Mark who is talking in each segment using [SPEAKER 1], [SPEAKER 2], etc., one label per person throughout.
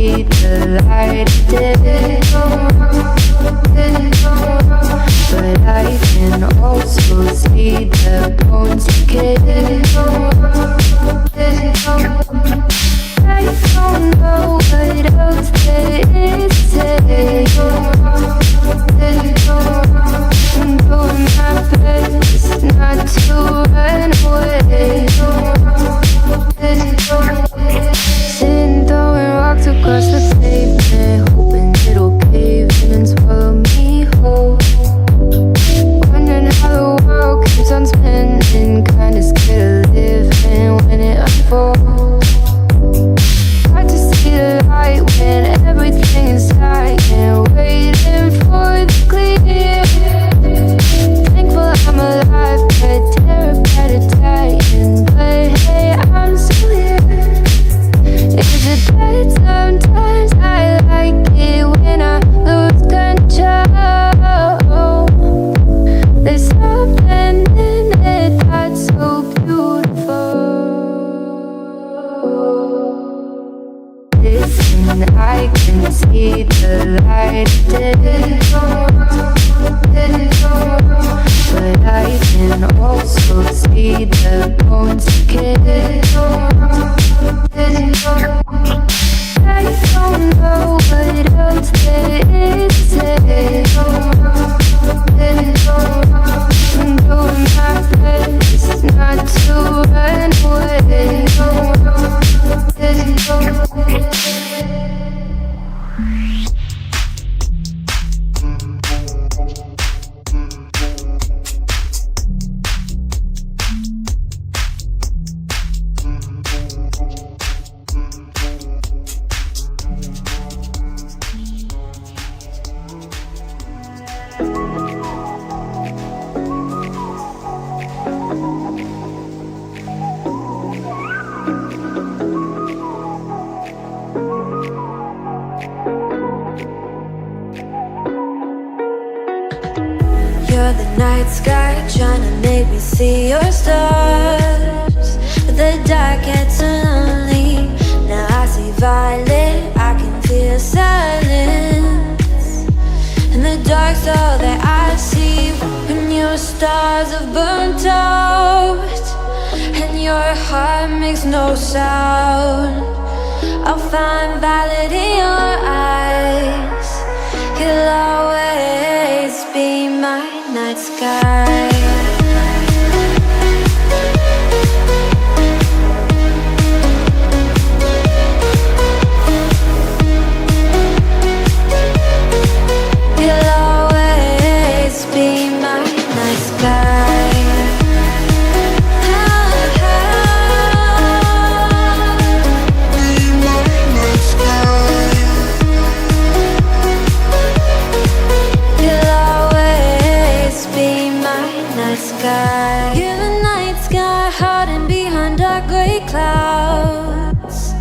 [SPEAKER 1] see the light of day, but I can also see the bones decay. I don't know what else there is to say. I'm doing my best not to run away. Sitting throwing rocks across the pavement, hoping it'll cave in and swallow me whole. Wondering how the world keeps on spinning, kinda scared of living when it unfolds. Hard to see the light when everything is dying, waiting for the clear. Thankful I'm alive, but terrified of dying. But hey, I'm still here. Is it that sometimes I like it when I lose control? There's something in it that's so beautiful. Listen, I can see the light of day, but I can also see the bones decay. I don't know what else there is to say. I'm doing my best not to run away.
[SPEAKER 2] You're the night sky trying to make me see your stars, but the dark gets so lonely. Now I see violet, I can feel silence. And the dark's all that I see when your stars have burnt out and your heart makes no sound. I'll find violet in your eyes. You'll always be my night sky. You'll always be my night sky. You're the night sky hiding behind dark gray clouds.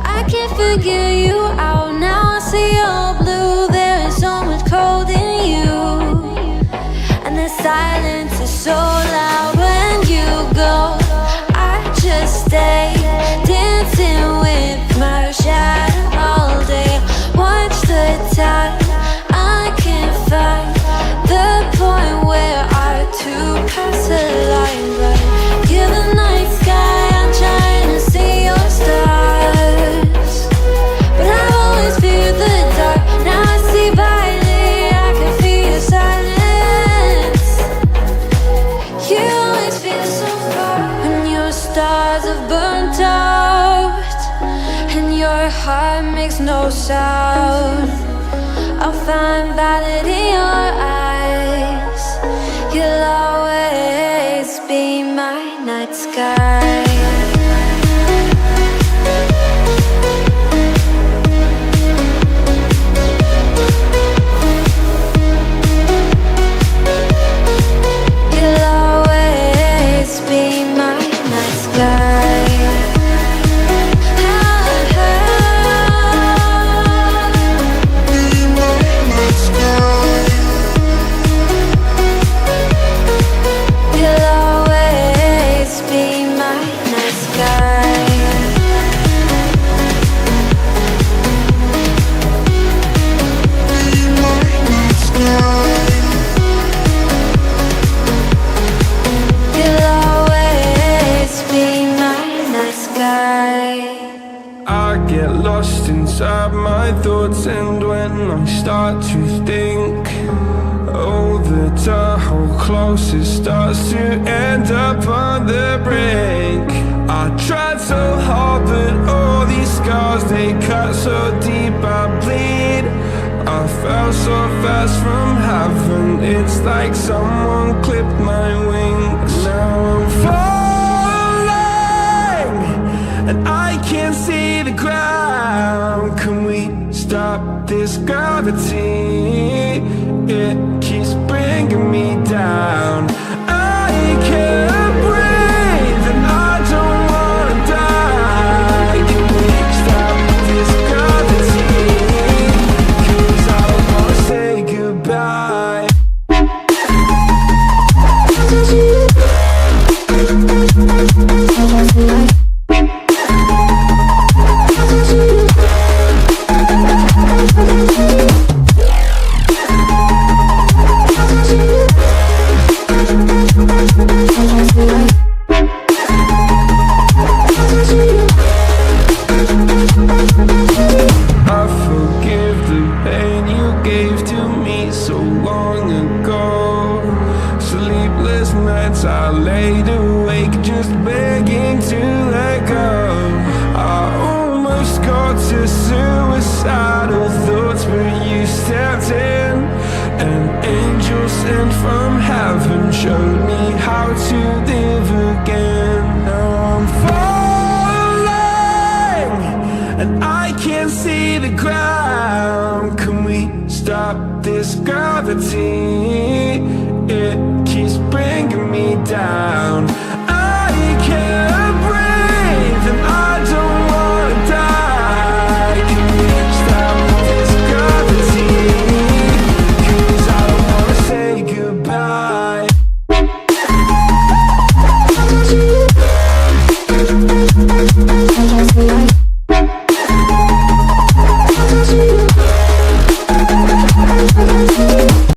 [SPEAKER 2] I can't figure you out now. I see your blue. There is so much cold in you, and the silence is so loud when you go. I just stay dancing with my shadow all day. Watch the tide. I can't find the point where to pass the line, but you're the night sky. I'm trying to see your stars, but I've always feared the dark. Now I see violet, I can feel your silence. You always feel so far when your stars have burnt out and your heart makes no sound. I'll find violet in your eyes. You'll always be my night sky. You'll always be my night sky. You'll always be my
[SPEAKER 3] grab my thoughts, and when I start to think, oh, the whole closest starts to end up on the brink. I tried so hard, but all these scars, they cut so deep, I bleed. I fell so fast from heaven, it's like someone clipped my wings. Now I'm falling, and I can't see the ground. Can we stop this gravity? It keeps bringing me down. I can't breathe, and I don't wanna die. Can we stop this gravity? 'Cause I don't wanna say goodbye. I forgive the pain you gave to me so long ago. Sleepless nights I laid awake just begging to let go. I almost got to suicidal thoughts, but you stepped in. An angel sent from heaven showed me how to live again. Now I'm falling, and I can't see the ground. Can we stop this gravity?